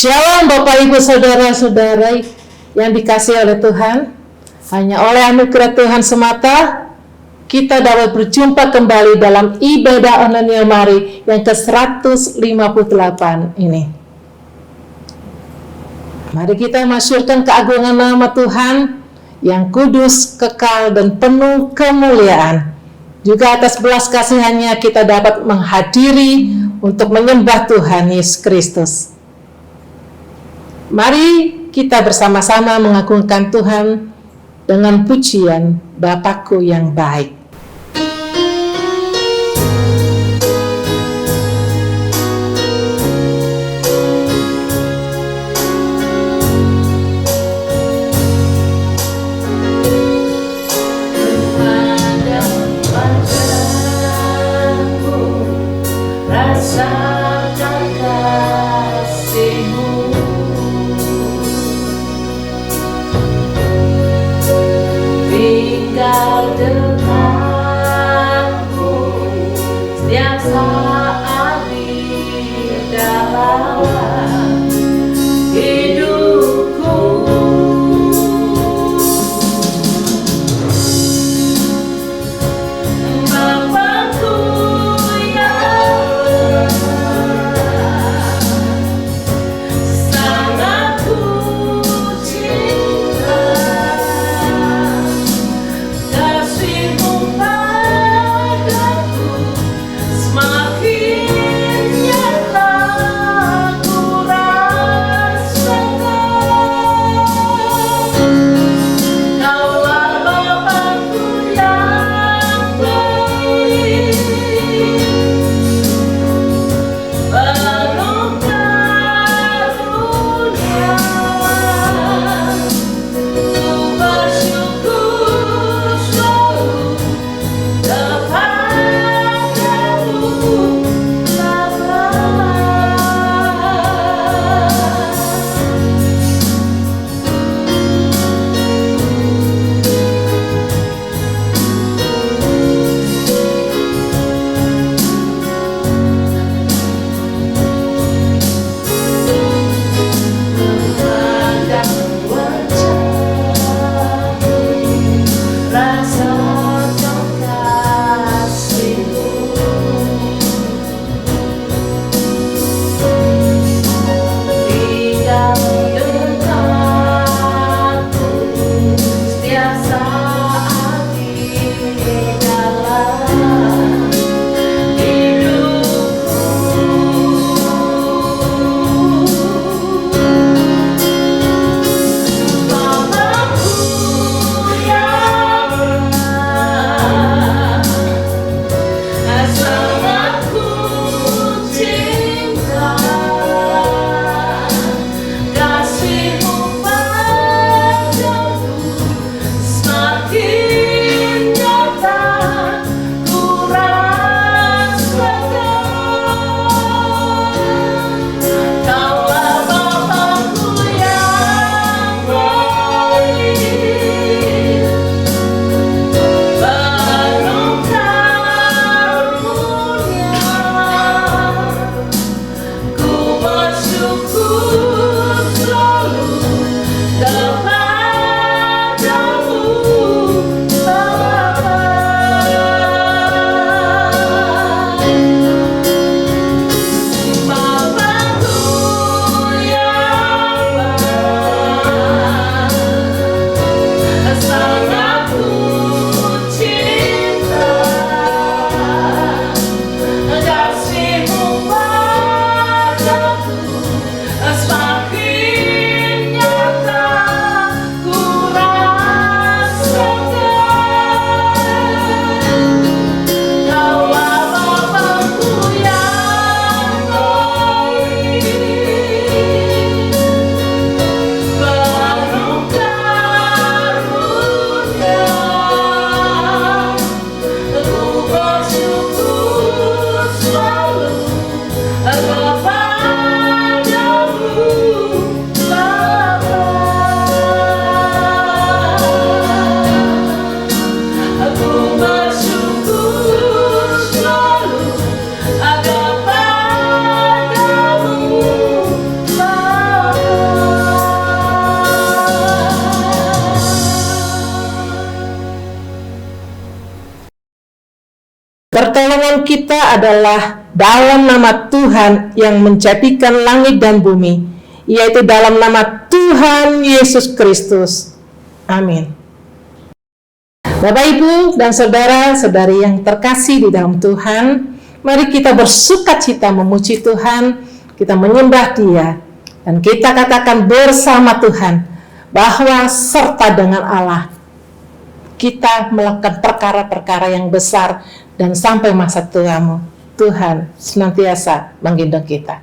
Shalom Bapak Ibu Saudara-saudara yang dikasihi oleh Tuhan. Hanya oleh anugerah Tuhan semata kita dapat berjumpa kembali dalam ibadah online Mari yang ke-158 ini. Mari kita masyurkan keagungan nama Tuhan yang kudus, kekal, dan penuh kemuliaan. Juga atas belas kasihannya kita dapat menghadiri untuk menyembah Tuhan Yesus Kristus. Mari kita bersama-sama mengagungkan Tuhan dengan pujian Bapakku yang baik. Tinggal dengan kita adalah dalam nama Tuhan yang menjadikan langit dan bumi, yaitu dalam nama Tuhan Yesus Kristus. Amin. Bapak, Ibu, dan saudara-saudari yang terkasih di dalam Tuhan, mari kita bersukacita memuji Tuhan, kita menyembah Dia, dan kita katakan bersama Tuhan bahwa serta dengan Allah kita melakukan perkara-perkara yang besar, dan sampai masa tuamu Tuhan senantiasa menggendong kita.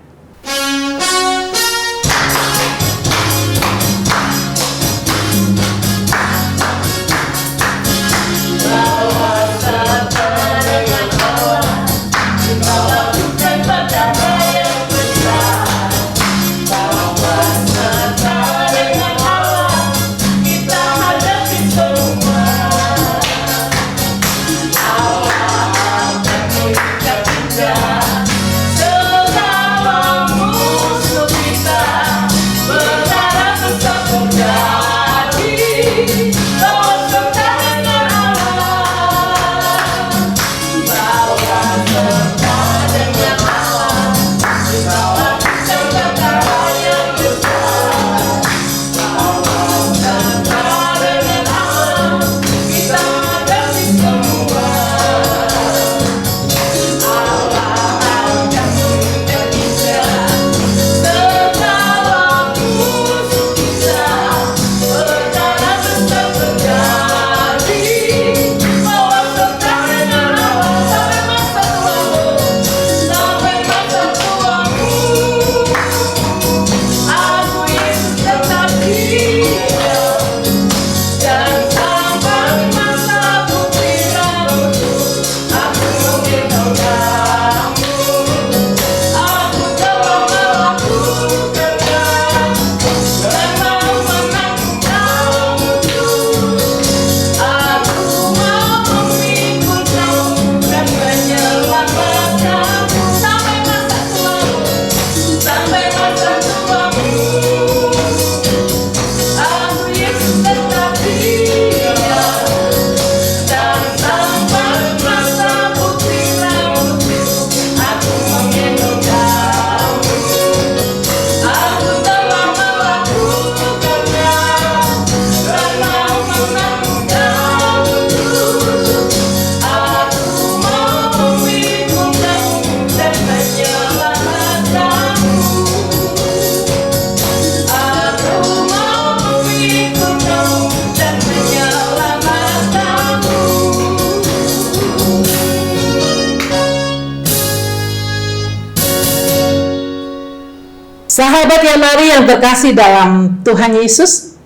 Sahabat yang mari yang terkasih dalam Tuhan Yesus,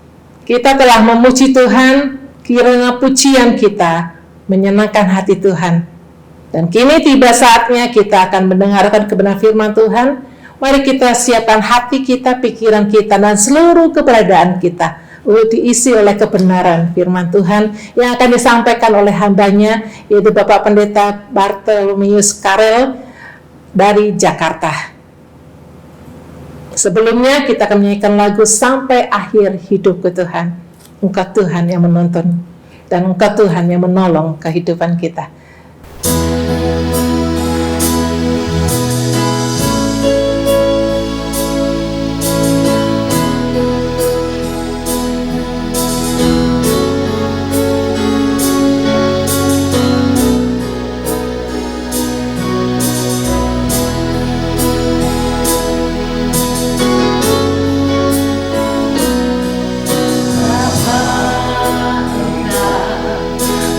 kita telah memuji Tuhan, kiranya pujian kita menyenangkan hati Tuhan. Dan kini tiba saatnya kita akan mendengarkan kebenaran firman Tuhan. Mari kita siapkan hati kita, pikiran kita, dan seluruh keberadaan kita untuk diisi oleh kebenaran firman Tuhan yang akan disampaikan oleh hambanya, yaitu Bapak Pendeta Bartolomeus Karel dari Jakarta. Sebelumnya kita akan menyanyikan lagu Sampai Akhir Hidupku Tuhan. Engkau Tuhan yang menonton, dan Engkau Tuhan yang menolong kehidupan kita.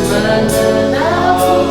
Mengenal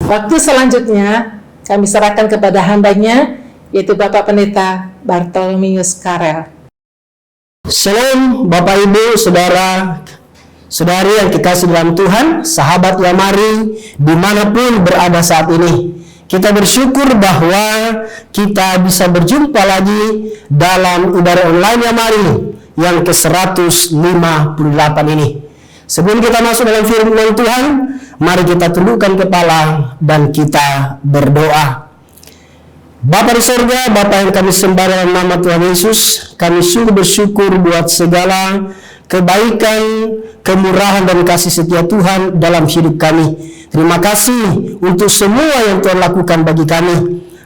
Waktu selanjutnya kami serahkan kepada hambanya, yaitu Bapak Pendeta Bartolomius Karel. Shalom Bapak Ibu, Saudara, Saudari yang dikasih dalam Tuhan, sahabat Yamari dimanapun berada saat ini. Kita bersyukur bahwa kita bisa berjumpa lagi dalam ibadah online Yamari yang ke-158 ini. Sebelum kita masuk dalam firman Tuhan, mari kita tundukkan kepala dan kita berdoa. Bapa di surga, Bapa yang kami sembah dalam nama Tuhan Yesus, kami sungguh bersyukur buat segala kebaikan, kemurahan dan kasih setia Tuhan dalam hidup kami. Terima kasih untuk semua yang Tuhan lakukan bagi kami.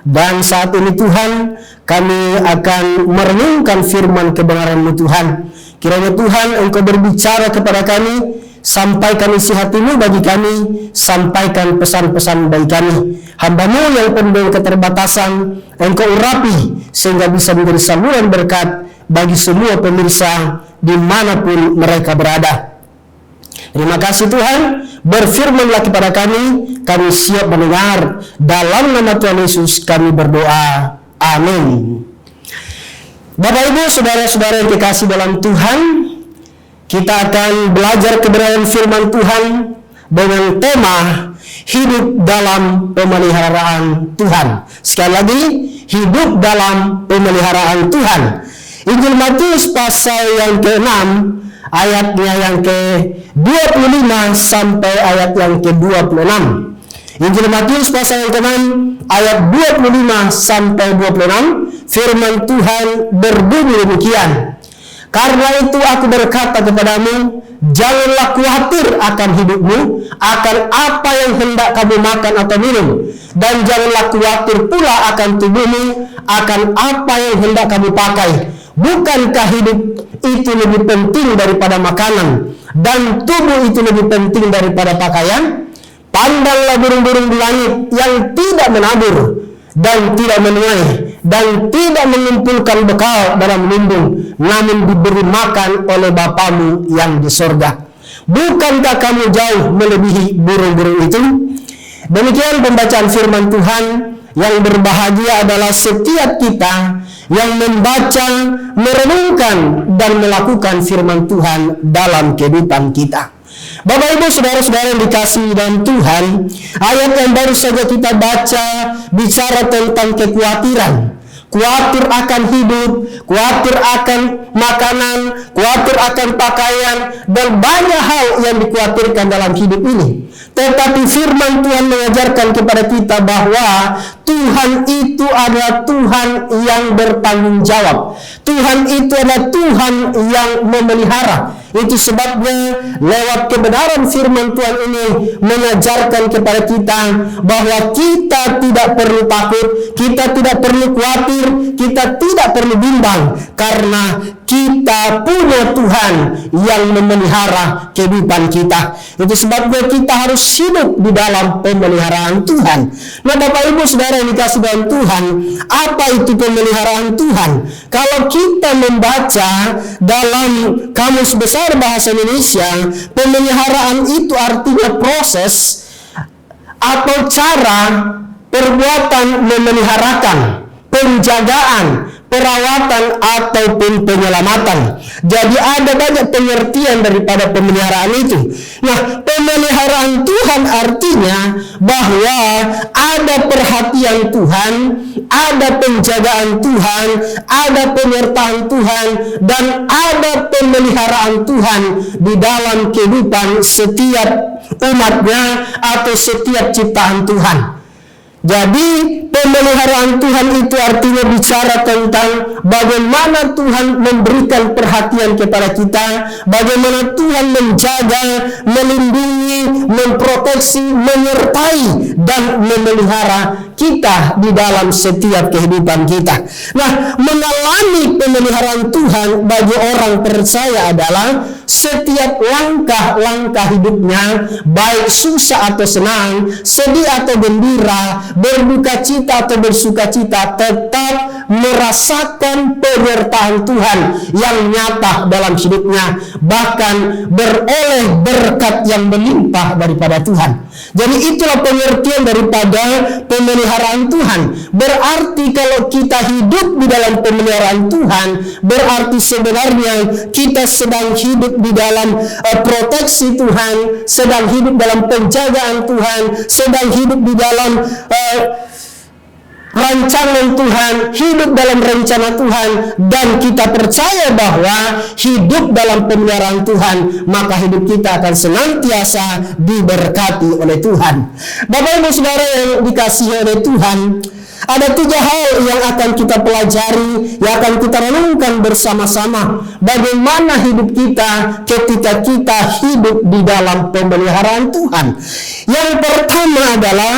Dan saat ini Tuhan, kami akan merenungkan firman kebenaran-Mu Tuhan. Kiranya Tuhan Engkau berbicara kepada kami, sampaikan isi hati-Mu bagi kami, sampaikan pesan-pesan bagi kami. Hamba-Mu yang penuh keterbatasan, Engkau urapi sehingga bisa menjadi saluran berkat bagi semua pemirsa dimanapun mereka berada. Terima kasih Tuhan, berfirmanlah kepada kami siap mendengar. Dalam nama Tuhan Yesus kami berdoa, amin. Bapak Ibu, saudara-saudara yang dikasih dalam Tuhan, kita akan belajar kebenaran firman Tuhan dengan tema hidup dalam pemeliharaan Tuhan. Sekali lagi, hidup dalam pemeliharaan Tuhan. Injil Matius pasal yang ke-6, ayatnya yang ke-25 sampai ayat yang ke-26. Injil Matius pasal yang ke-6, ayat 25 sampai 26, firman Tuhan berbunyi demikian. Karena itu aku berkata kepadamu, janganlah khawatir akan hidupmu, akan apa yang hendak kamu makan atau minum, dan janganlah khawatir pula akan tubuhmu, akan apa yang hendak kamu pakai. Bukankah hidup itu lebih penting daripada makanan, dan tubuh itu lebih penting daripada pakaian? Pandanglah burung-burung di langit yang tidak menabur dan tidak menuai dan tidak mengumpulkan bekal dalam lumbung, namun diberi makan oleh Bapamu yang di sorga. Bukankah kamu jauh melebihi burung-burung itu? Demikian pembacaan firman Tuhan. Yang berbahagia adalah setiap kita yang membaca, merenungkan, dan melakukan firman Tuhan dalam kehidupan kita. Bapak Ibu, saudara-saudara yang dikasihi dalam Tuhan, ayat yang baru saja kita baca bicara tentang kekhawatiran. Khawatir akan hidup, khawatir akan makanan, khawatir akan pakaian, dan banyak hal yang dikhawatirkan dalam hidup ini. Tetapi firman Tuhan mengajarkan kepada kita bahwa Tuhan itu adalah Tuhan yang bertanggung jawab. Tuhan itu adalah Tuhan yang memelihara. Itu sebabnya lewat kebenaran firman Tuhan ini mengajarkan kepada kita bahwa kita tidak perlu takut, kita tidak perlu khawatir, kita tidak perlu bimbang, karena kita punya Tuhan yang memelihara kehidupan kita. Itu sebabnya kita harus hidup di dalam pemeliharaan Tuhan. Nah, Bapak Ibu Saudara yang dikasih dalam Tuhan, apa itu pemeliharaan Tuhan? Kalau kita membaca dalam Kamus Besar Bahasa Indonesia, pemeliharaan itu artinya proses atau cara perbuatan memeliharakan, penjagaan, perawatan ataupun penyelamatan. Jadi ada banyak pengertian daripada pemeliharaan itu. Nah, pemeliharaan Tuhan artinya bahwa ada perhatian Tuhan, ada penjagaan Tuhan, ada penyertaan Tuhan, dan ada pemeliharaan Tuhan di dalam kehidupan setiap umatnya atau setiap ciptaan Tuhan. Jadi pemeliharaan Tuhan itu artinya bicara tentang bagaimana Tuhan memberikan perhatian kepada kita, bagaimana Tuhan menjaga, melindungi, memproteksi, menyertai, dan memelihara kita di dalam setiap kehidupan kita. Nah, mengalami pemeliharaan Tuhan bagi orang percaya adalah setiap langkah-langkah hidupnya, baik susah atau senang, sedih atau gembira, berduka cita atau bersuka cita, tetap merasakan penyertaan Tuhan yang nyata dalam hidupnya, bahkan beroleh berkat yang melimpah daripada Tuhan. Jadi itulah pengertian daripada pemeliharaan Tuhan. Berarti kalau kita hidup di dalam pemeliharaan Tuhan, berarti sebenarnya kita sedang hidup di dalam proteksi Tuhan, sedang hidup dalam penjagaan Tuhan, sedang hidup di dalam rancangan Tuhan, hidup dalam rencana Tuhan, dan kita percaya bahwa hidup dalam pemeliharaan Tuhan, maka hidup kita akan senantiasa diberkati oleh Tuhan. Bapak Ibu Saudara yang dikasihi oleh Tuhan, ada 3 hal yang akan kita pelajari, yang akan kita renungkan bersama-sama. Bagaimana hidup kita ketika kita hidup di dalam pemeliharaan Tuhan. Yang pertama adalah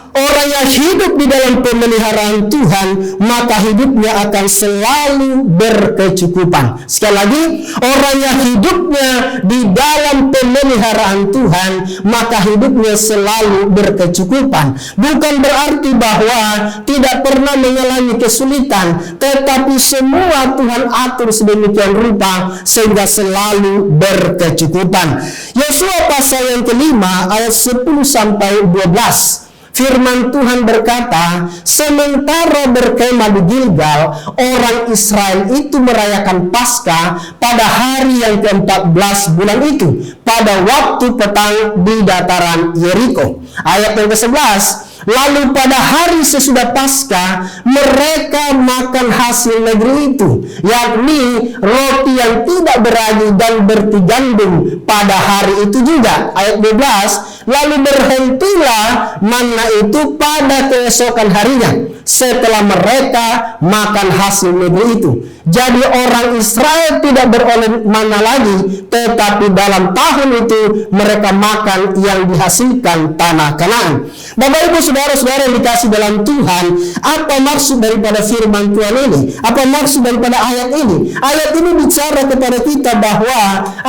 orang yang hidup di dalam pemeliharaan Tuhan, maka hidupnya akan selalu berkecukupan. Sekali lagi, orang yang hidupnya di dalam pemeliharaan Tuhan, maka hidupnya selalu berkecukupan. Bukan berarti bahwa tidak pernah mengalami kesulitan, tetapi semua Tuhan atur sedemikian rupa sehingga selalu berkecukupan. Yosua pasal yang kelima ayat 10 sampai 12. Firman Tuhan berkata, sementara berkemah di Gilgal, orang Israel itu merayakan Paskah pada hari yang ke-14 bulan itu, pada waktu petang di dataran Yeriko. Ayat yang ke-11, lalu pada hari sesudah Paskah, mereka makan hasil negeri itu, yakni roti yang tidak beragi dan bertigandum pada hari itu juga. Ayat 12, lalu berhentilah manna itu pada keesokan harinya, setelah mereka makan hasil negeri itu. Jadi orang Israel tidak beroleh manna lagi, tetapi dalam tahun itu mereka makan yang dihasilkan tanah Kanaan. Bapak Ibu Saudara-saudara yang dikasih dalam Tuhan, apa maksud daripada firman Tuhan ini? Apa maksud daripada ayat ini? Ayat ini bicara kepada kita bahwa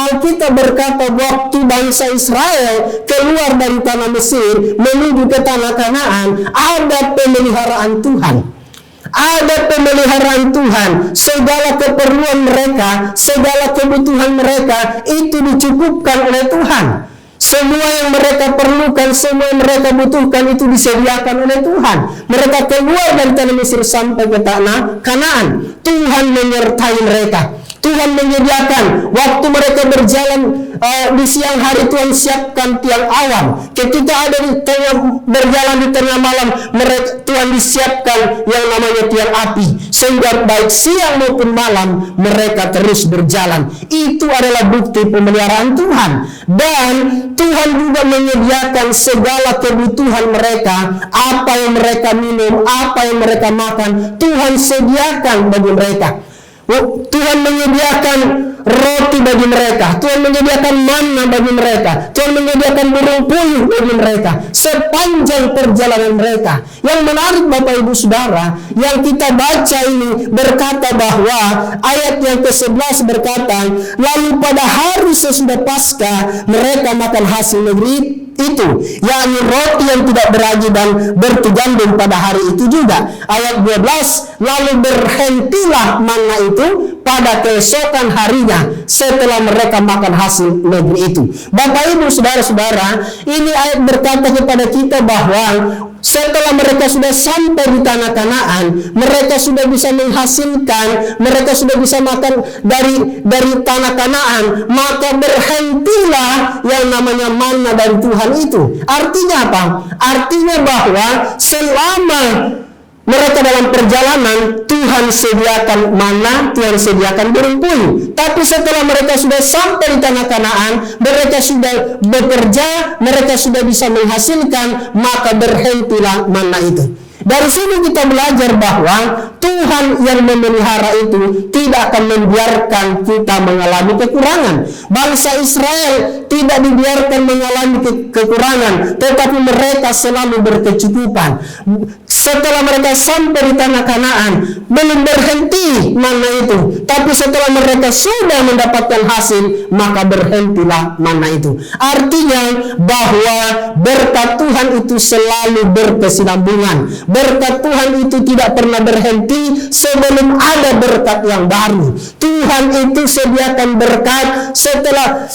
Alkitab berkata waktu bangsa Israel keluar dari tanah Mesir menuju ke tanah Kanaan, ada pemeliharaan Tuhan. Ada pemeliharaan Tuhan. Segala keperluan mereka, segala kebutuhan mereka itu dicukupkan oleh Tuhan. Semua yang mereka perlukan, semua yang mereka butuhkan itu disediakan oleh Tuhan. Mereka keluar dari tanah Mesir sampai ke tanah Kanaan. Tuhan menyertai mereka. Tuhan menyediakan waktu mereka berjalan di siang hari, Tuhan siapkan tiang awan. Ketika ada di tengah berjalan di tengah malam, Tuhan disiapkan yang namanya tiang api, sehingga baik siang maupun malam mereka terus berjalan. Itu adalah bukti pemeliharaan Tuhan. Dan Tuhan juga menyediakan segala kebutuhan mereka, apa yang mereka minum, apa yang mereka makan, Tuhan sediakan bagi mereka. Tuhan menyediakan roti bagi mereka, Tuhan menyediakan manna bagi mereka, Tuhan menyediakan burung puyuh bagi mereka sepanjang perjalanan mereka. Yang menarik Bapak Ibu Saudara, yang kita baca ini berkata bahwa ayat yang ke-11 berkata, lalu pada hari sesudah Paskah mereka makan hasil negeri itu, yakni roti yang tidak beragi dan bertigandum pada hari itu juga. Ayat 12, lalu berhentilah manna itu pada keesokan harinya setelah mereka makan hasil negeri itu. Bapak Ibu Saudara-saudara, ini ayat berkata kepada kita bahwa setelah mereka sudah sampai di tanah Kanaan, mereka sudah bisa menghasilkan, mereka sudah bisa makan dari tanah Kanaan, maka berhentilah yang namanya manna dari Tuhan itu. Artinya apa? Artinya bahwa selama mereka dalam perjalanan, Tuhan sediakan manna, Tuhan sediakan burung puyuh. Tapi setelah mereka sudah sampai di tanah Kanaan, mereka sudah bekerja, mereka sudah bisa menghasilkan, maka berhentilah manna itu. Dari sini kita belajar bahwa Tuhan yang memelihara itu tidak akan membiarkan kita mengalami kekurangan. Bangsa Israel tidak dibiarkan mengalami kekurangan, tetapi mereka selalu berkecukupan. Setelah mereka sampai di tanah Kanaan, belum berhenti manna itu, tapi setelah mereka sudah mendapatkan hasil, maka berhentilah manna itu. Artinya bahwa berkat Tuhan itu selalu berkesinambungan. berkat Tuhan itu tidak pernah berhenti sebelum ada berkat yang baru. Tuhan itu sediakan berkat, setelah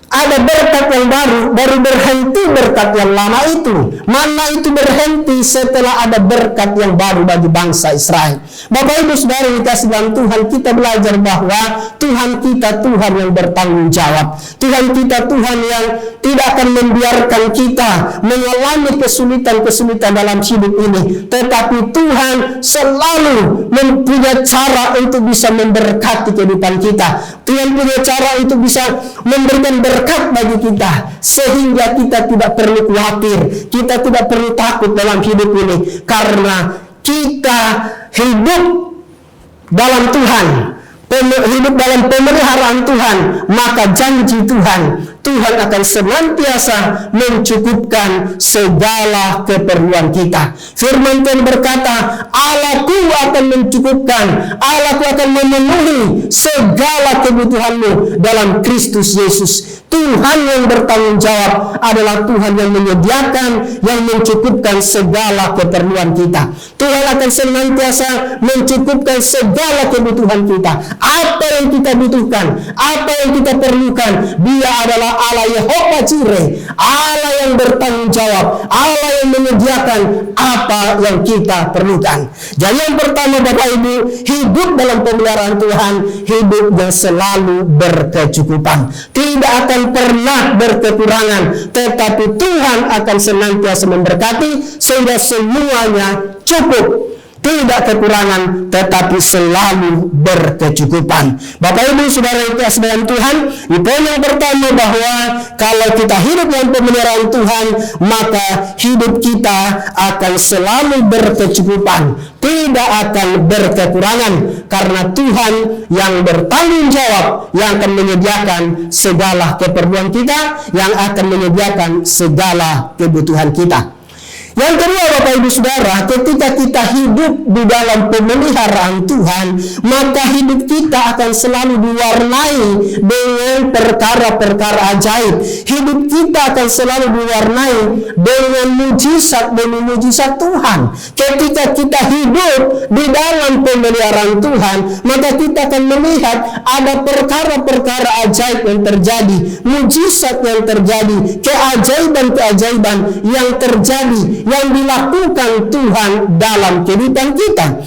ada berkat yang baru berhenti berkat yang lama itu. Mana itu berhenti setelah ada berkat yang baru bagi bangsa Israel. Bapak Ibu Saudara yang dikasihi dalam Tuhan, kita belajar bahwa Tuhan kita Tuhan yang bertanggung jawab. Tuhan kita Tuhan yang tidak akan membiarkan kita mengalami kesulitan-kesulitan dalam hidup ini. Tetapi Tuhan selalu mempunyai cara untuk bisa memberkati kehidupan kita. Tuhan punya cara untuk bisa memberikan berkat bagi kita, sehingga kita tidak perlu khawatir, kita tidak perlu takut dalam hidup ini, karena kita hidup dalam Tuhan, hidup dalam pemeliharaan Tuhan. Maka janji Tuhan akan senantiasa mencukupkan segala keperluan kita. Firman Tuhan berkata, Allahku akan mencukupkan, Allahku akan memenuhi segala kebutuhanmu dalam Kristus Yesus. Tuhan yang bertanggung jawab adalah Tuhan yang menyediakan, yang mencukupkan segala keperluan kita. Tuhan akan senantiasa mencukupkan segala kebutuhan kita. Apa yang kita butuhkan, apa yang kita perlukan, Dia adalah Allah Yehova Jireh, Allah yang bertanggung jawab, Allah yang menyediakan apa yang kita perlukan. Jadi yang pertama Bapak Ibu, hidup dalam pemeliharaan Tuhan, hidup yang selalu berkecukupan, tidak akan pernah berkekurangan, tetapi Tuhan akan senantiasa memberkati sehingga semuanya cukup. Tidak kekurangan, tetapi selalu berkecukupan. Bapak Ibu Saudara yang dikasihi dalam Tuhan, di poin yang pertama bahwa kalau kita hidup dalam pemeliharaan Tuhan, maka hidup kita akan selalu berkecukupan, tidak akan berkekurangan, karena Tuhan yang bertanggung jawab, yang akan menyediakan segala keperluan kita, yang akan menyediakan segala kebutuhan kita. Yang kedua Bapak Ibu Saudara, ketika kita hidup di dalam pemeliharaan Tuhan, maka hidup kita akan selalu diwarnai dengan perkara-perkara ajaib. Hidup kita akan selalu diwarnai dengan mujizat demi mujizat Tuhan. Ketika kita hidup di dalam pemeliharaan Tuhan, maka kita akan melihat ada perkara-perkara ajaib yang terjadi, mujizat yang terjadi, keajaiban-keajaiban yang terjadi, yang dilakukan Tuhan dalam kehidupan kita.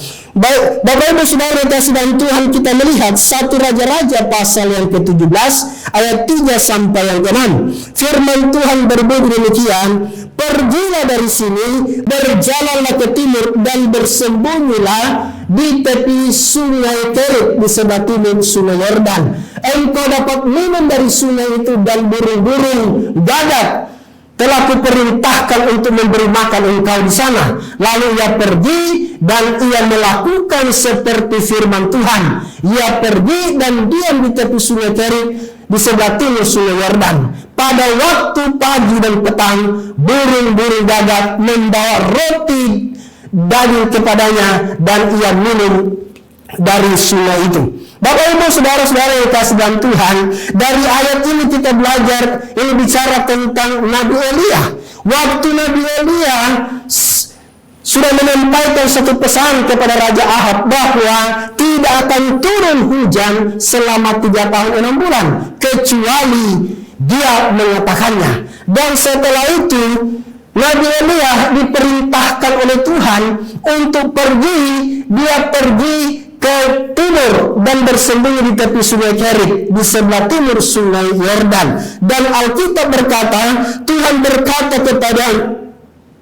Bapak Ibu Saudara kasih dalam Tuhan, kita melihat 1 Raja-Raja pasal yang ke-17 ayat 3 sampai yang ke-6. Firman Tuhan berbunyi demikian, pergilah dari sini, berjalanlah ke timur dan bersembunyilah di tepi sungai Kerit di sebelah timur sungai Yordan. Engkau dapat minum dari sungai itu, dan burung-burung gagak telah kuperintahkan untuk memberi makan engkau di sana. Lalu ia pergi dan ia melakukan seperti firman Tuhan. Ia pergi dan diam di tepi sungai Kerit di sebelah timur sungai Yordan. Pada waktu pagi dan petang, burung-burung gagak membawa roti daging kepadanya, dan ia minum dari sungai itu. Bapak Ibu Saudara-saudara yang dikasihi dalam Tuhan, dari ayat ini kita belajar, ini bicara tentang Nabi Elia. Waktu Nabi Elia sudah menyampaikan satu pesan kepada Raja Ahab bahwa tidak akan turun hujan selama 3 tahun 6 bulan kecuali dia mengatakannya. Dan setelah itu Nabi Elia diperintahkan oleh Tuhan untuk pergi. Dia pergi ke timur dan bersembunyi di tepi sungai Kerit di sebelah timur sungai Yordan. Dan Alkitab berkata, Tuhan berkata kepada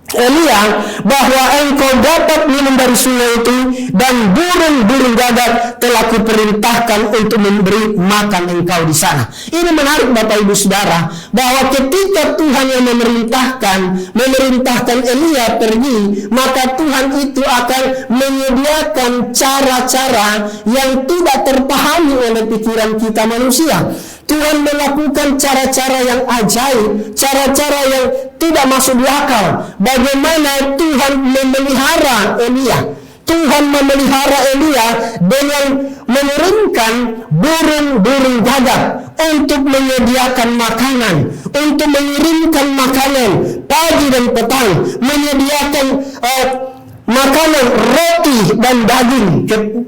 Elia bahwa engkau dapat minum dari sungai itu, dan burung-burung gagak telah kuperintahkan untuk memberi makan engkau di sana. Ini menarik Bapak Ibu Saudara, bahwa ketika Tuhan yang memerintahkan Elia pergi, maka Tuhan itu akan menyediakan cara-cara yang tidak terpahami oleh pikiran kita manusia. Tuhan melakukan cara-cara yang ajaib, cara-cara yang tidak masuk di akal. Bagaimana Tuhan memelihara Elia? Tuhan memelihara Elia dengan mengirimkan burung-burung gagak untuk menyediakan makanan, untuk mengirimkan makanan pagi dan petang, menyediakan makanan roti dan daging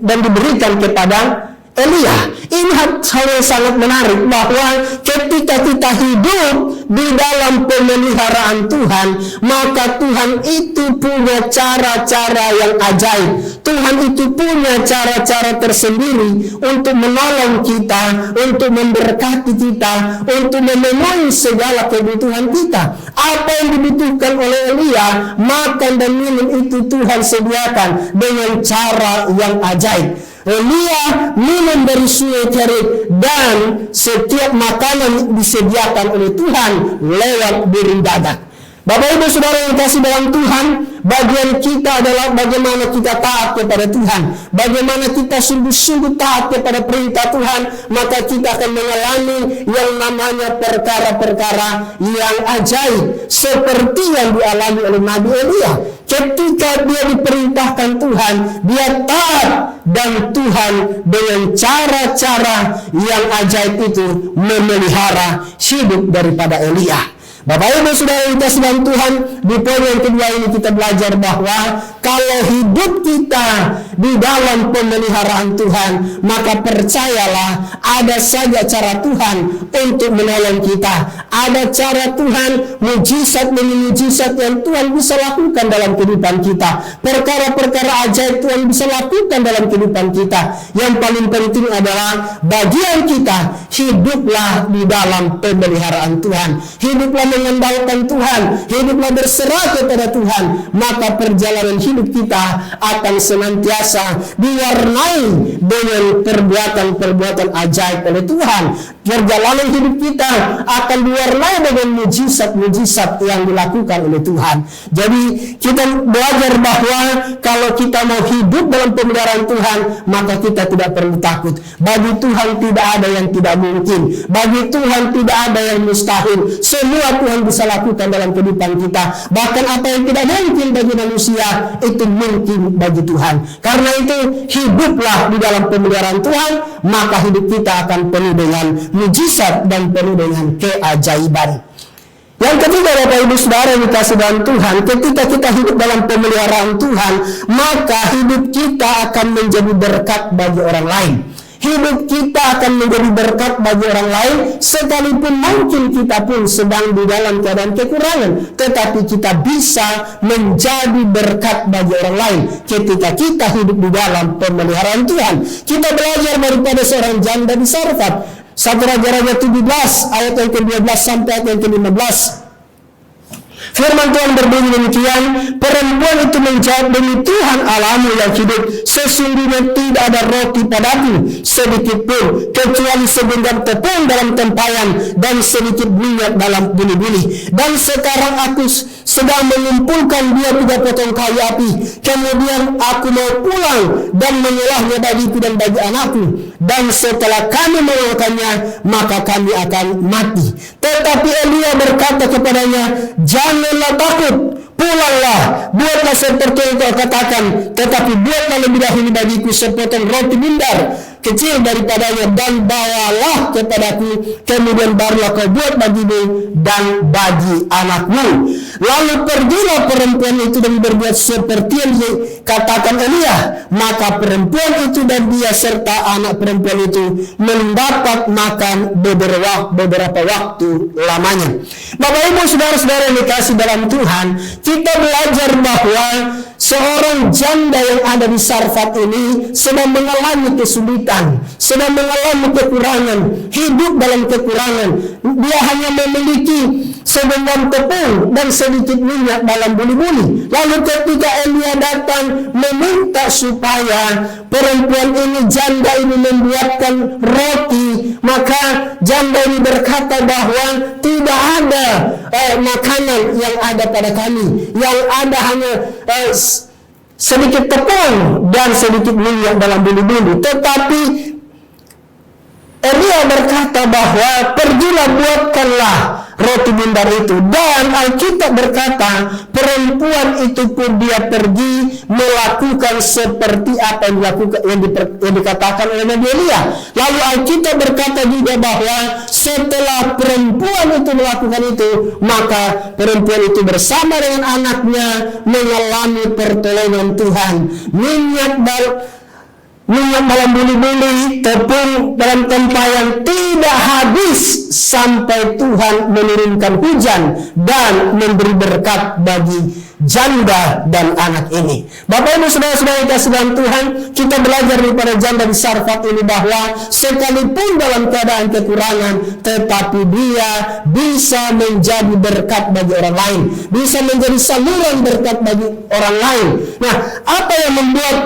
dan diberikan kepada Elia. Ini hal yang sangat menarik, bahwa ketika kita hidup di dalam pemeliharaan Tuhan, maka Tuhan itu punya cara-cara yang ajaib. Tuhan itu punya cara-cara tersendiri untuk menolong kita, untuk memberkati kita, untuk memenuhi segala kebutuhan kita. Apa yang dibutuhkan oleh Elia, makan dan minum itu Tuhan sediakan dengan cara yang ajaib. Elia minum dari sungai Kerit, dan setiap makanan disediakan oleh Tuhan lewat burung dadap. Bapak Ibu Saudara yang kasih dalam Tuhan, bagian kita adalah bagaimana kita taat kepada Tuhan, bagaimana kita sungguh-sungguh taat kepada perintah Tuhan, maka kita akan mengalami yang namanya perkara-perkara yang ajaib, seperti yang dialami oleh Nabi Elia. Ketika dia diperintahkan Tuhan, dia taat, dan Tuhan dengan cara-cara yang ajaib itu memelihara hidup daripada Elia. Bapak Ibu Saudara yang dikasihi dalam Tuhan, di poin yang kedua ini kita belajar bahwa kalau hidup kita di dalam pemeliharaan Tuhan, maka percayalah ada saja cara Tuhan untuk menolong kita. Ada cara Tuhan, mujizat demi mujizat yang Tuhan bisa lakukan dalam kehidupan kita. Perkara-perkara ajaib Tuhan bisa lakukan dalam kehidupan kita. Yang paling penting adalah bagian kita, hiduplah di dalam pemeliharaan Tuhan. Hiduplah mengandalkan Tuhan, hiduplah berserah kepada Tuhan, maka perjalanan hidup kita akan senantiasa diwarnai dengan perbuatan-perbuatan ajaib oleh Tuhan. Perjalanan hidup kita akan diwarnai dengan mujizat-mujizat yang dilakukan oleh Tuhan. Jadi kita belajar bahwa kalau kita mau hidup dalam pemeliharaan Tuhan, maka kita tidak perlu takut. Bagi Tuhan tidak ada yang tidak mungkin, bagi Tuhan tidak ada yang mustahil. Semua Tuhan bisa lakukan dalam kehidupan kita. Bahkan apa yang tidak mungkin bagi manusia, itu mungkin bagi Tuhan. Karena itu, hiduplah di dalam pemeliharaan Tuhan, maka hidup kita akan penuh dengan mujizat dan penuh dengan keajaiban. Yang ketiga, Bapak Ibu Saudara yang dikasihi dalam Tuhan, ketika kita hidup dalam pemeliharaan Tuhan, maka hidup kita akan menjadi berkat bagi orang lain. Hidup kita akan menjadi berkat bagi orang lain, sekalipun mungkin kita pun sedang di dalam keadaan kekurangan, tetapi kita bisa menjadi berkat bagi orang lain ketika kita hidup di dalam pemeliharaan Tuhan. Kita belajar daripada seorang janda di Sarfat, 1 Raja-Raja 17 ayat yang ke-12 sampai ayat yang ke-15. Firman Tuhan berbunyi demikian, perempuan itu menjawab, demi Tuhan Allahmu yang hidup, sesungguhnya tidak ada roti padaku sedikit pun, kecuali segenggam tepung dalam tempayan dan sedikit minyak dalam bili-bili. Dan sekarang aku sedang mengumpulkan 3 potong kayu api. Kemudian aku mau pulang dan mengolahnya bagiku dan bagi anakku. Dan setelah kami mengolahkannya, maka kami akan mati. Tetapi Elia berkata kepadanya, janganlah takut, pulanglah, buatlah seperti yang kau katakan, tetapi buatlah lebih dahulu bagiku sepotong roti bundar kecil daripadanya, dan bawalah kepadaku, kemudian barulah kau buat bagimu dan bagi anakmu. Lalu pergilah perempuan itu dan berbuat seperti yang dikatakan Elia. Maka perempuan itu dan dia serta anak perempuan itu mendapat makan beberapa waktu lamanya. Bapak Ibu Saudara-saudara yang dikasihi dalam Tuhan, kita belajar bahwa seorang janda yang ada di Sarfat ini sedang mengalami kesulitan, sedang mengalami kekurangan, hidup dalam kekurangan. Dia hanya memiliki segenggam tepung dan sedikit minyak dalam buli-buli. Lalu ketika Elia datang meminta supaya perempuan ini, janda ini membuatkan roti, maka janda ini berkata bahwa tidak ada makanan yang ada pada kami, yang ada hanya sedikit tepung dan sedikit minyak dalam buli-buli. Tetapi Elia berkata bahwa pergilah maka buatkanlah roti bundar itu. Dan Alkitab berkata, perempuan itu pun dia pergi melakukan seperti apa yang dilakukan, yang dikatakan oleh Nabi Elia. Lalu Alkitab berkata juga bahwa setelah perempuan itu melakukan itu, maka perempuan itu bersama dengan anaknya mengalami pertolongan Tuhan. Minyak dalam buli-buli, tepung dalam tempayan tidak habis sampai Tuhan menurunkan hujan dan memberi berkat bagi janda dan anak ini. Bapak Ibu saudara-saudara kasih dalam Tuhan, kita belajar daripada janda di Sarfat ini bahwa sekalipun dalam keadaan kekurangan, tetapi dia bisa menjadi berkat bagi orang lain, bisa menjadi saluran berkat bagi orang lain. Nah, apa yang membuat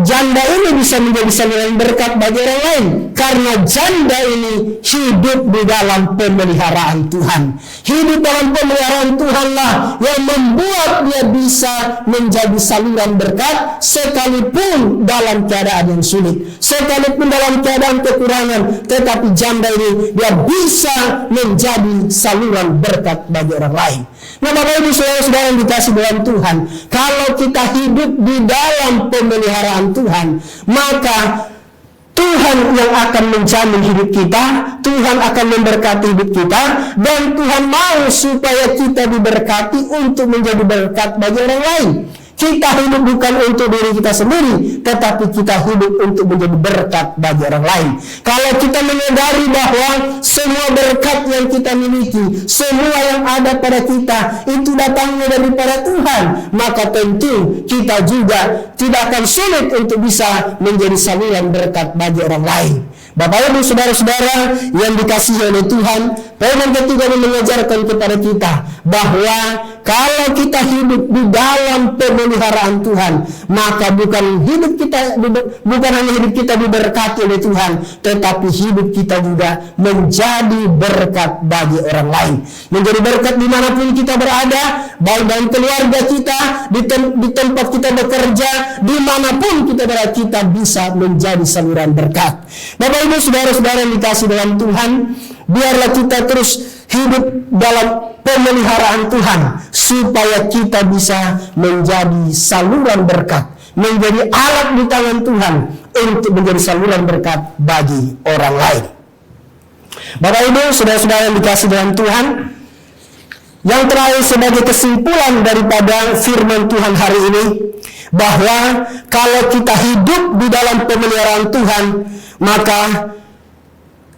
janda ini bisa menjadi saluran berkat bagi orang lain? Karena janda ini hidup di dalam pemeliharaan Tuhan. Hidup dalam pemeliharaan Tuhanlah yang membuat dia bisa menjadi saluran berkat sekalipun dalam keadaan yang sulit, sekalipun dalam keadaan kekurangan, tetapi janda ini dia bisa menjadi saluran berkat bagi orang lain. Nah, Bapak Ibu saudara-saudara yang dikasih dalam Tuhan, kalau kita hidup di dalam pemeliharaan Tuhan, maka Tuhan yang akan menjamin hidup kita, Tuhan akan memberkati hidup kita, dan Tuhan mau supaya kita diberkati untuk menjadi berkat bagi orang lain. Kita hidup bukan untuk diri kita sendiri, tetapi kita hidup untuk menjadi berkat bagi orang lain. Kalau kita menyadari bahwa semua berkat yang kita miliki, semua yang ada pada kita, itu datangnya daripada Tuhan, maka tentu kita juga tidak akan sulit untuk bisa menjadi saluran berkat bagi orang lain. Bapak Ibu saudara-saudara yang dikasihi oleh Tuhan, firman ketiga ini mengajarkan kepada kita bahwa kalau kita hidup di dalam pemeliharaan Tuhan, maka bukan hanya hidup kita diberkati oleh Tuhan, tetapi hidup kita juga menjadi berkat bagi orang lain, menjadi berkat dimanapun kita berada, baik dalam keluarga kita, di tempat kita bekerja, dimanapun kita berada, kita bisa menjadi saluran berkat. Bapak Ibu saudara-saudara yang dikasih dalam Tuhan, biarlah kita terus hidup dalam pemeliharaan Tuhan supaya kita bisa menjadi saluran berkat, menjadi alat di tangan Tuhan untuk menjadi saluran berkat bagi orang lain. Bapak Ibu saudara-saudara yang dikasih dalam Tuhan, yang terakhir sebagai kesimpulan daripada firman Tuhan hari ini, bahwa kalau kita hidup di dalam pemeliharaan Tuhan, maka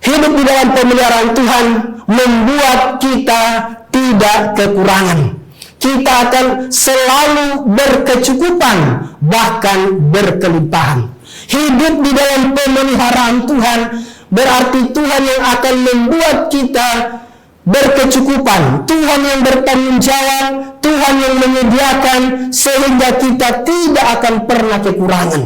hidup di dalam pemeliharaan Tuhan membuat kita tidak kekurangan. Kita akan selalu berkecukupan, bahkan berkelimpahan. Hidup di dalam pemeliharaan Tuhan berarti Tuhan yang akan membuat kita berkecukupan, Tuhan yang bertanggung jawab, Tuhan yang menyediakan, sehingga kita tidak akan pernah kekurangan.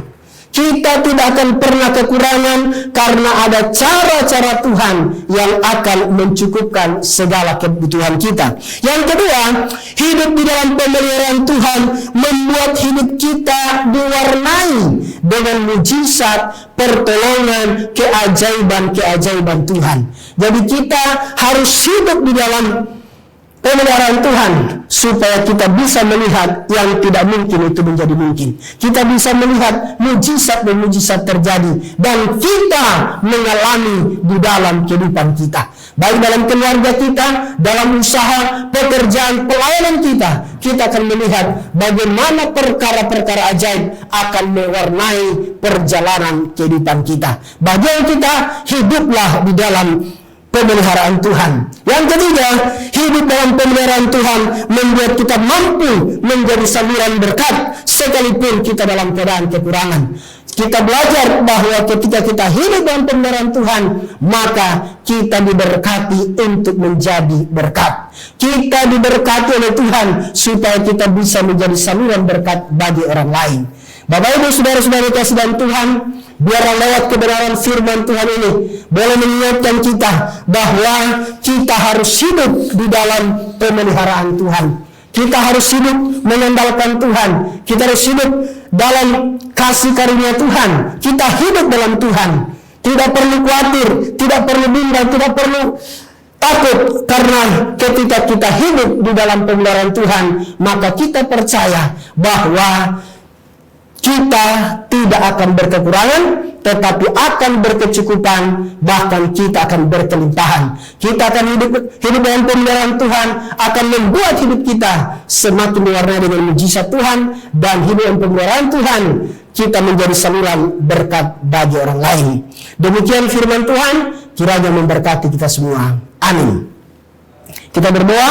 Kita tidak akan pernah kekurangan karena ada cara-cara Tuhan yang akan mencukupkan segala kebutuhan kita. Yang kedua, hidup di dalam pemeliharaan Tuhan membuat hidup kita diwarnai dengan mujizat, pertolongan, keajaiban-keajaiban Tuhan. Jadi kita harus hidup di dalam pemeliharaan Tuhan supaya kita bisa melihat yang tidak mungkin itu menjadi mungkin. Kita bisa melihat mujizat dan mujizat terjadi dan kita mengalami di dalam kehidupan kita, baik dalam keluarga kita, dalam usaha, pekerjaan, pelayanan kita. Kita akan melihat bagaimana perkara-perkara ajaib akan mewarnai perjalanan kehidupan kita. Bagian kita, hiduplah di dalam pemeliharaan Tuhan. Yang ketiga, hidup dalam pemeliharaan Tuhan membuat kita mampu menjadi saluran berkat sekalipun kita dalam keadaan kekurangan. Kita belajar bahwa ketika kita hidup dalam pemeliharaan Tuhan, maka kita diberkati untuk menjadi berkat. Kita diberkati oleh Tuhan supaya kita bisa menjadi saluran berkat bagi orang lain. Bapak Ibu saudara-saudara kasih dalam Tuhan, biarlah lewat kebenaran firman Tuhan ini boleh mengingatkan kita bahwa kita harus hidup di dalam pemeliharaan Tuhan. Kita harus hidup mengandalkan Tuhan. Kita harus hidup dalam kasih karunia Tuhan. Kita hidup dalam Tuhan. Tidak perlu khawatir, tidak perlu bimbang, tidak perlu takut, karena ketika kita hidup di dalam pemeliharaan Tuhan, maka kita percaya bahwa kita tidak akan berkekurangan, tetapi akan berkecukupan, bahkan kita akan berkelimpahan. Kita akan hidup dengan pemeliharaan Tuhan, akan membuat hidup kita semakin diwarnai dengan mujizat Tuhan, dan hidup dengan pemeliharaan Tuhan, kita menjadi saluran berkat bagi orang lain. Demikian firman Tuhan, kiranya memberkati kita semua. Amin. Kita berdoa.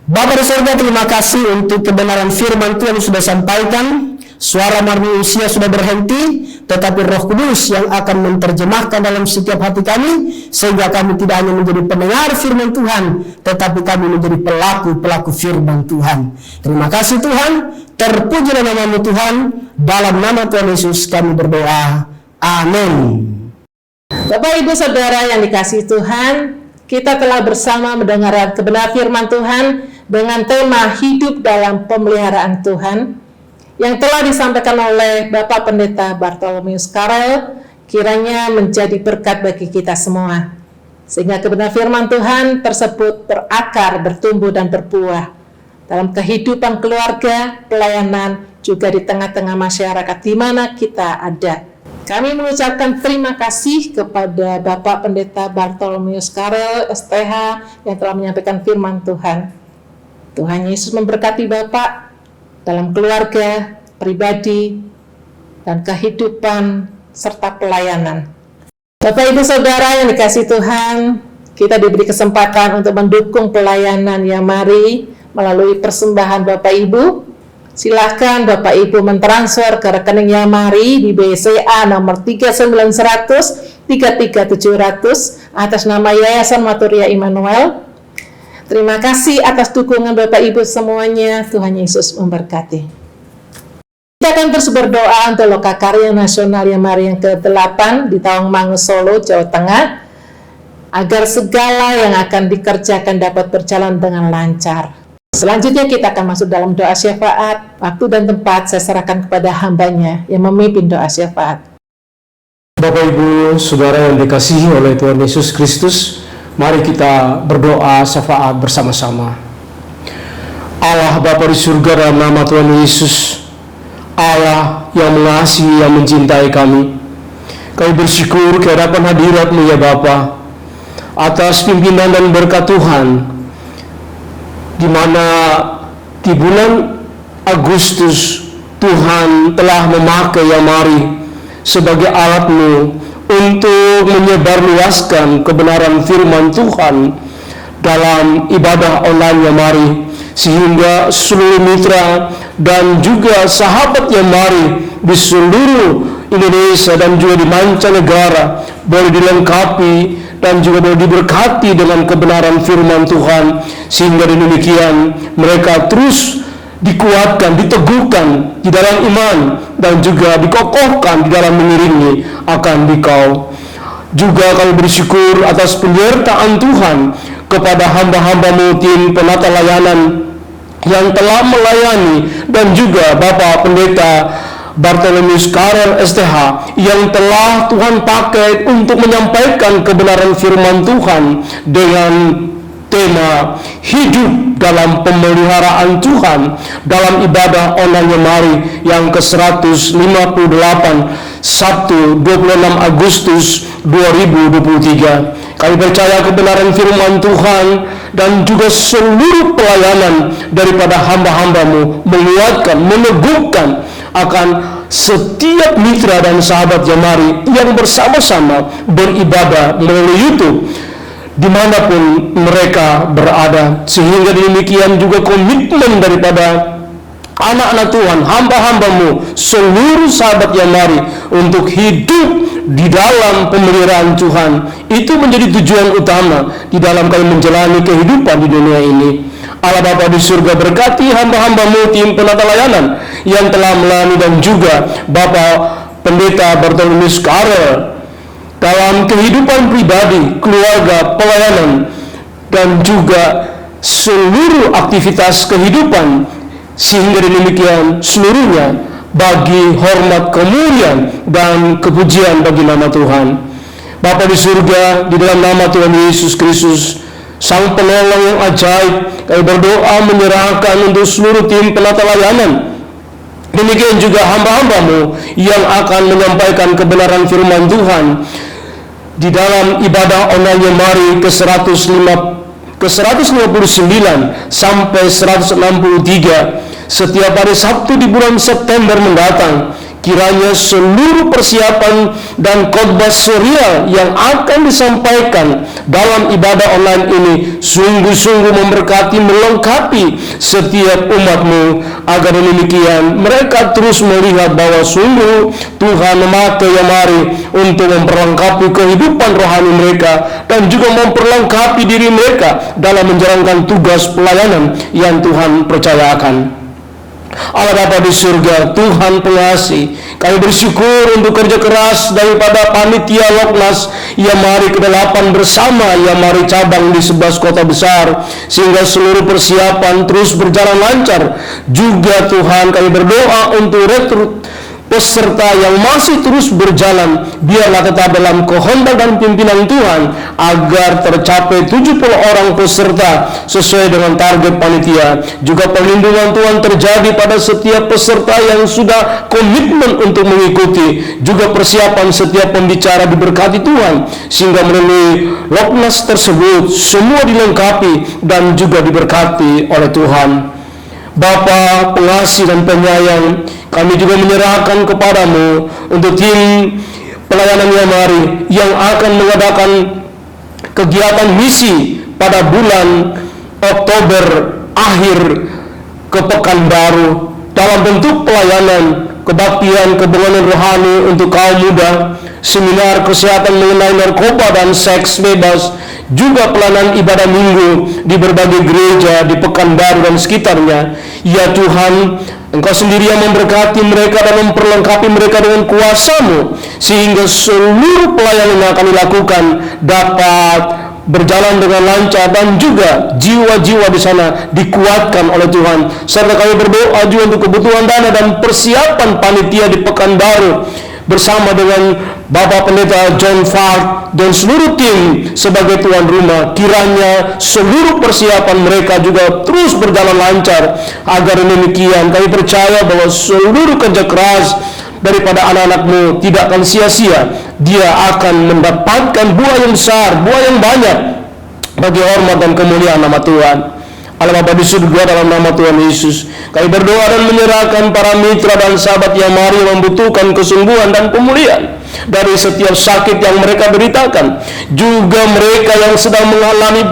Bapa di surga, terima kasih untuk kebenaran firman Tuhan yang sudah sampaikan. Suara manusia sudah berhenti, tetapi Roh Kudus yang akan menerjemahkan dalam setiap hati kami, sehingga kami tidak hanya menjadi pendengar firman Tuhan, tetapi kami menjadi pelaku-pelaku firman Tuhan. Terima kasih Tuhan, terpujilah nama-Mu Tuhan, dalam nama Tuhan Yesus kami berdoa. Amin. Bapak Ibu Saudara yang dikasihi Tuhan, kita telah bersama mendengarkan kebenaran firman Tuhan dengan tema hidup dalam pemeliharaan Tuhan yang telah disampaikan oleh Bapak Pendeta Bartolomeus Karel, kiranya menjadi berkat bagi kita semua, sehingga kebenaran firman Tuhan tersebut berakar, bertumbuh dan berbuah dalam kehidupan keluarga, pelayanan, juga di tengah-tengah masyarakat di mana kita ada. Kami mengucapkan terima kasih kepada Bapak Pendeta Bartolomeus Karel, STH, yang telah menyampaikan firman Tuhan. Tuhan Yesus memberkati Bapak dalam keluarga, pribadi, dan kehidupan serta pelayanan. Bapak Ibu Saudara yang dikasihi Tuhan, kita diberi kesempatan untuk mendukung pelayanan Yamari melalui persembahan Bapak Ibu. Silakan Bapak Ibu mentransfer ke rekening Yamari di BCA nomor 39100 33700 atas nama Yayasan Maturia Immanuel. Terima kasih atas dukungan Bapak Ibu semuanya. Tuhan Yesus memberkati. Kita akan terus berdoa untuk Lokakarya Nasional Yamari yang ke-8 di Tawangmangu, Solo, Jawa Tengah, agar segala yang akan dikerjakan dapat berjalan dengan lancar. Selanjutnya kita akan masuk dalam doa syafaat. Waktu dan tempat saya serahkan kepada hambanya yang memimpin doa syafaat. Bapak Ibu Saudara yang dikasihi oleh Tuhan Yesus Kristus, mari kita berdoa syafaat bersama-sama. Allah Bapa di surga, dalam nama Tuhan Yesus, Allah yang mengasihi, yang mencintai kami bersyukur ke hadapan hadirat-Mu ya Bapa, atas pimpinan dan berkat Tuhan, di mana di bulan Agustus Tuhan telah memakai Yamari sebagai alat-Mu untuk menyebarluaskan kebenaran firman Tuhan dalam ibadah online Yamari, sehingga seluruh mitra dan juga sahabat Yamari di seluruh Indonesia dan juga di mancanegara boleh dilengkapi dan juga boleh diberkati dengan kebenaran firman Tuhan, sehingga demikian mereka terus dikuatkan, diteguhkan di dalam iman, dan juga dikokohkan di dalam mengiringi akan Dikau. Juga kami bersyukur atas penyertaan Tuhan kepada hamba-hamba-Mu tim penata layanan yang telah melayani, dan juga Bapak Pendeta Bartolomeus Karel STH yang telah Tuhan pakai untuk menyampaikan kebenaran firman Tuhan dengan tema hidup dalam pemeliharaan Tuhan dalam ibadah online Yamari yang ke-158, Sabtu 26 Agustus 2023. Kami percaya kebenaran firman Tuhan dan juga seluruh pelayanan daripada hamba-hamba-Mu menguatkan, meneguhkan akan setiap mitra dan sahabat Yamari yang bersama-sama beribadah melalui YouTube dimanapun mereka berada, sehingga demikian juga komitmen daripada anak-anak Tuhan, hamba-hamba-Mu, seluruh sahabat Yamari untuk hidup di dalam pemeliharaan Tuhan. Itu menjadi tujuan utama di dalam kami menjalani kehidupan di dunia ini. Allah Bapa di surga berkati hamba-hamba-Mu tim penata layanan yang telah melayani, dan juga Bapak Pendeta Bartolomeus Karel dalam kehidupan pribadi, keluarga, pelayanan, dan juga seluruh aktivitas kehidupan, sehingga demikian seluruhnya bagi hormat, kemuliaan, dan kepujian bagi nama Tuhan. Bapa di surga, di dalam nama Tuhan Yesus Kristus, Sang Penolong yang ajaib, kami berdoa menyerahkan untuk seluruh tim penata layanan. Demikian juga hamba-hambamu yang akan menyampaikan kebenaran firman Tuhan di dalam ibadah online Mari ke-159 sampai 163 setiap hari Sabtu di bulan September mendatang. Kiranya seluruh persiapan dan khotbah serial yang akan disampaikan dalam ibadah online ini sungguh-sungguh memberkati, melengkapi setiap umatmu, agar demikian mereka terus melihat bahwa sungguh Tuhan memakai Yamari untuk memperlengkapi kehidupan rohani mereka dan juga memperlengkapi diri mereka dalam menjalankan tugas pelayanan yang Tuhan percayakan. Allah Bapa di surga, Tuhan pengasih, kami bersyukur untuk kerja keras daripada panitia Loknas Yamari ke-8 bersama Yamari cabang di 11 kota besar, sehingga seluruh persiapan terus berjalan lancar. Juga Tuhan, kami berdoa untuk rekrut peserta yang masih terus berjalan, biarlah tetap dalam kehendak dan pimpinan Tuhan, agar tercapai 70 orang peserta sesuai dengan target panitia. Juga perlindungan Tuhan terjadi pada setiap peserta yang sudah komitmen untuk mengikuti. Juga persiapan setiap pembicara diberkati Tuhan, sehingga melalui Loknas tersebut semua dilengkapi dan juga diberkati oleh Tuhan. Bapa pengasih dan penyayang, kami juga menyerahkan kepadamu untuk tim pelayanan Yamari yang akan mengadakan kegiatan misi pada bulan Oktober akhir ke Pekanbaru dalam bentuk pelayanan, kebaktian, kebenganan rohani untuk kaum muda, seminar kesehatan mengenai narkoba dan seks bebas, juga pelayanan ibadah minggu di berbagai gereja di Pekanbaru dan sekitarnya. Ya Tuhan, Engkau sendiri yang memberkati mereka dan memperlengkapi mereka dengan kuasa-Mu, sehingga seluruh pelayanan yang akan dilakukan dapat berjalan dengan lancar dan juga jiwa-jiwa di sana dikuatkan oleh Tuhan. Serta kami berdoa juga untuk kebutuhan dana dan persiapan panitia di Pekanbaru bersama dengan Bapak Pendeta John Fart dan seluruh tim sebagai tuan rumah. Kiranya seluruh persiapan mereka juga terus berjalan lancar, agar demikian kami percaya bahwa seluruh kerja keras daripada anak-anak-Mu tidak akan sia-sia. Dia akan mendapatkan buah yang besar, buah yang banyak bagi hormat dan kemuliaan nama Tuhan. Allah Bapa di surga, dalam nama Tuhan Yesus, kami berdoa dan menyerahkan para mitra dan sahabat yang mari membutuhkan kesembuhan dan pemulihan dari setiap sakit yang mereka deritakan. Juga mereka yang sedang mengalami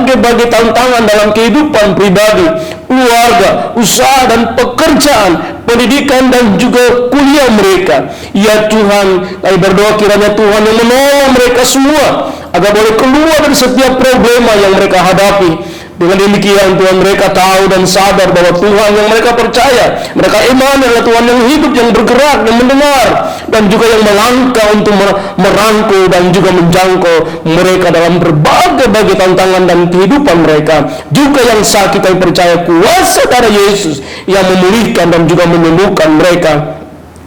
berbagai tantangan dalam kehidupan pribadi, keluarga, usaha dan pekerjaan, pendidikan dan juga kuliah mereka. Ya Tuhan, kami berdoa kiranya Tuhan yang menolong mereka semua agar boleh keluar dari setiap problema yang mereka hadapi. Dengan demikian Tuhan, mereka tahu dan sadar bahwa Tuhan yang mereka percaya, mereka iman adalah Tuhan yang hidup, yang bergerak, yang mendengar, dan juga yang melangkah untuk merangkul dan juga menjangkau mereka dalam berbagai tantangan dan kehidupan mereka. Juga yang sakit, kami percaya kuasa darah Yesus yang memulihkan dan juga menyembuhkan mereka.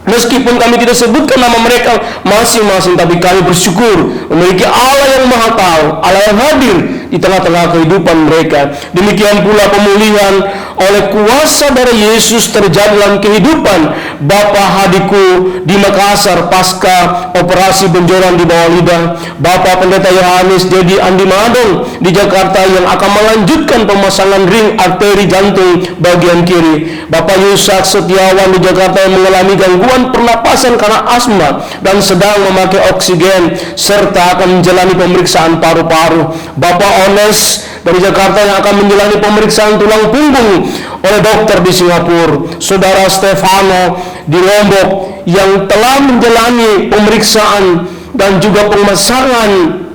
Meskipun kami tidak sebutkan nama mereka masing-masing, tapi kami bersyukur memiliki Allah yang Maha Tahu, Allah yang hadir di tengah-tengah kehidupan mereka. Demikian pula pemulihan oleh kuasa darah Yesus terjadi dalam kehidupan Bapak Hadiku di Makassar pasca operasi benjolan di bawah lidah, Bapak Pendeta Yohanes Dedi Andi Madong di Jakarta yang akan melanjutkan pemasangan ring arteri jantung bagian kiri, Bapak Yusak Setiawan di Jakarta yang mengalami gangguan pernapasan karena asma dan sedang memakai oksigen serta akan menjalani pemeriksaan paru-paru, Bapak Ones dari Jakarta yang akan menjalani pemeriksaan tulang punggung oleh dokter di Singapura, Saudara Stefano di Lombok yang telah menjalani pemeriksaan dan juga pemasangan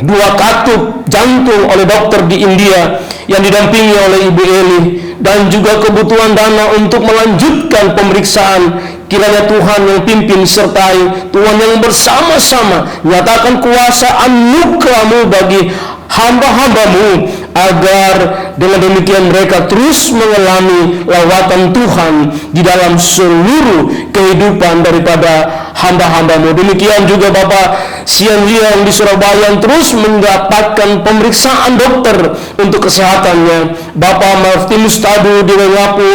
2 katup jantung oleh dokter di India yang didampingi oleh Ibu Eli, dan juga kebutuhan dana untuk melanjutkan pemeriksaan. Kiranya Tuhan yang pimpin sertai, Tuhan yang bersama-sama nyatakan kuasa anugerah-Mu bagi hamba-hamba-Mu, agar dengan demikian mereka terus mengalami lawatan Tuhan di dalam seluruh kehidupan daripada hamba-hambamu. Demikian juga Bapak Sian Liang di Surabaya yang terus mendapatkan pemeriksaan dokter untuk kesehatannya. Bapak Martinus Tadu di Wengapu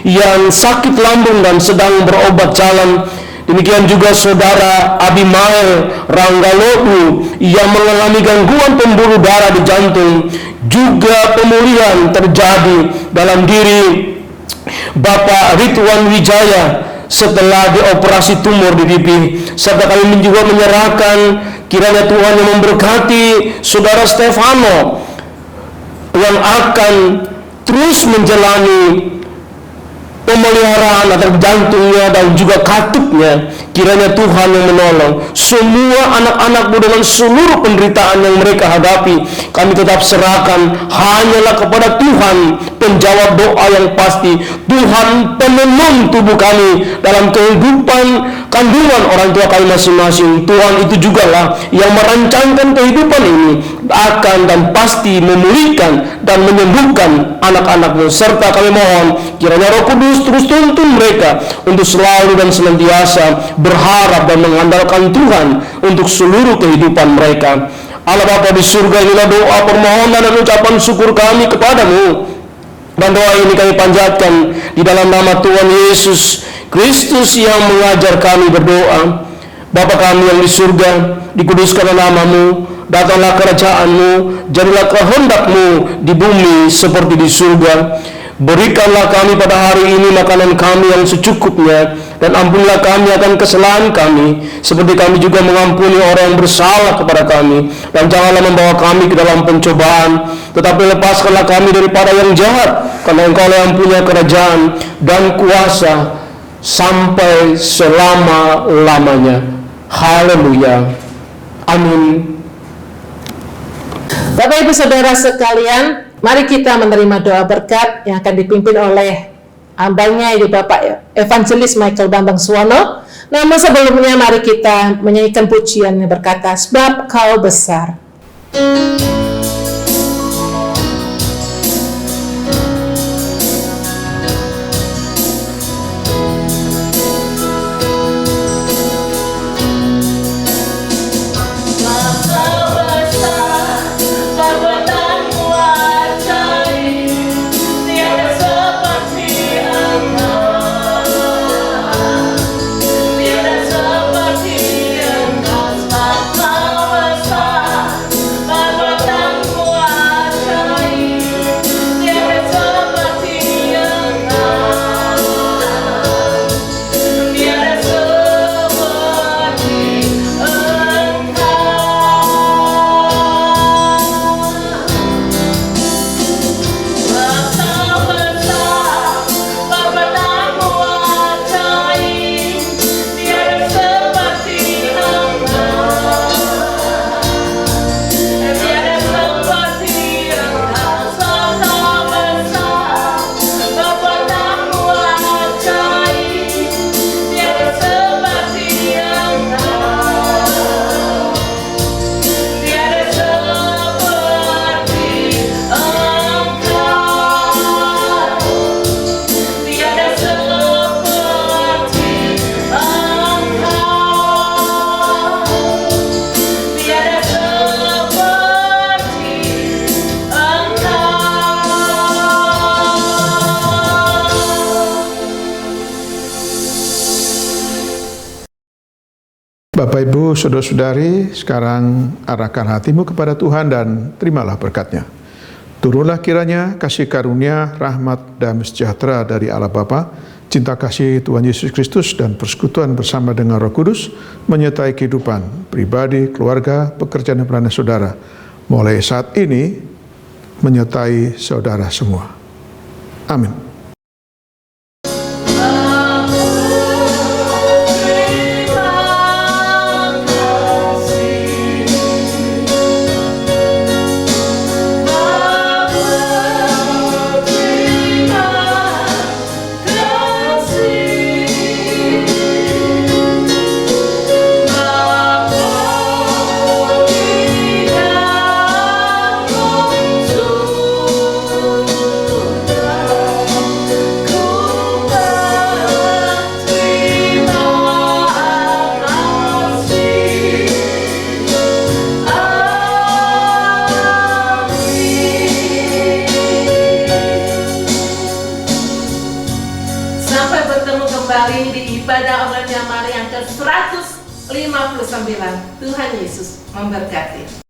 yang sakit lambung dan sedang berobat jalan. Demikian juga saudara Abimael Ranggalodu yang mengalami gangguan pembuluh darah di jantung. Juga pemulihan terjadi dalam diri Bapak Ridwan Wijaya setelah dioperasi tumor di pipi. Serta kami juga menyerahkan kiranya Tuhan yang memberkati saudara Stefano yang akan terus menjalani pemeliharaan atas jantungnya dan juga katupnya. Kiranya Tuhan yang menolong semua anak-anakmu dengan seluruh penderitaan yang mereka hadapi. Kami tetap serahkan hanyalah kepada Tuhan penjawab doa yang pasti. Tuhan penenun tubuh kami dalam kehidupan kandungan orang tua kami masing-masing. Tuhan itu jugalah yang merancangkan kehidupan ini akan dan pasti memulihkan dan menyembuhkan anak-anakmu. Serta kami mohon kiranya Roh Kudus terus tuntun mereka untuk selalu dan senantiasa berharap dan mengandalkan Tuhan untuk seluruh kehidupan mereka. Allah Bapa di surga, inilah doa permohonan dan ucapan syukur kami kepadamu. Dan doa ini kami panjatkan di dalam nama Tuhan Yesus Kristus yang mengajar kami berdoa. Bapa kami yang di surga, dikuduskanlah namamu, datanglah kerajaanmu, jadilah kehendakmu di bumi seperti di surga. Berikanlah kami pada hari ini makanan kami yang secukupnya, dan ampunilah kami akan kesalahan kami, seperti kami juga mengampuni orang yang bersalah kepada kami. Dan janganlah membawa kami ke dalam pencobaan, tetapi lepaskanlah kami daripada yang jahat, karena Engkau yang punya kerajaan dan kuasa sampai selama-lamanya. Haleluya. Amin. Bapak Ibu Saudara sekalian, mari kita menerima doa berkat yang akan dipimpin oleh hambanya ini Bapak Evangelis Michael Bambang Suwono. Namun sebelumnya mari kita menyanyikan pujian yang berkata, sebab Kau besar. Bapak Ibu, saudara-saudari, sekarang arahkan hatimu kepada Tuhan dan terimalah berkat-Nya. Turunlah kiranya kasih karunia, rahmat, dan sejahtera dari Allah Bapa, cinta kasih Tuhan Yesus Kristus, dan persekutuan bersama dengan Roh Kudus menyertai kehidupan pribadi, keluarga, pekerjaan dan peranan saudara, mulai saat ini menyertai saudara semua. Amin. 159. Tuhan Yesus memberkati.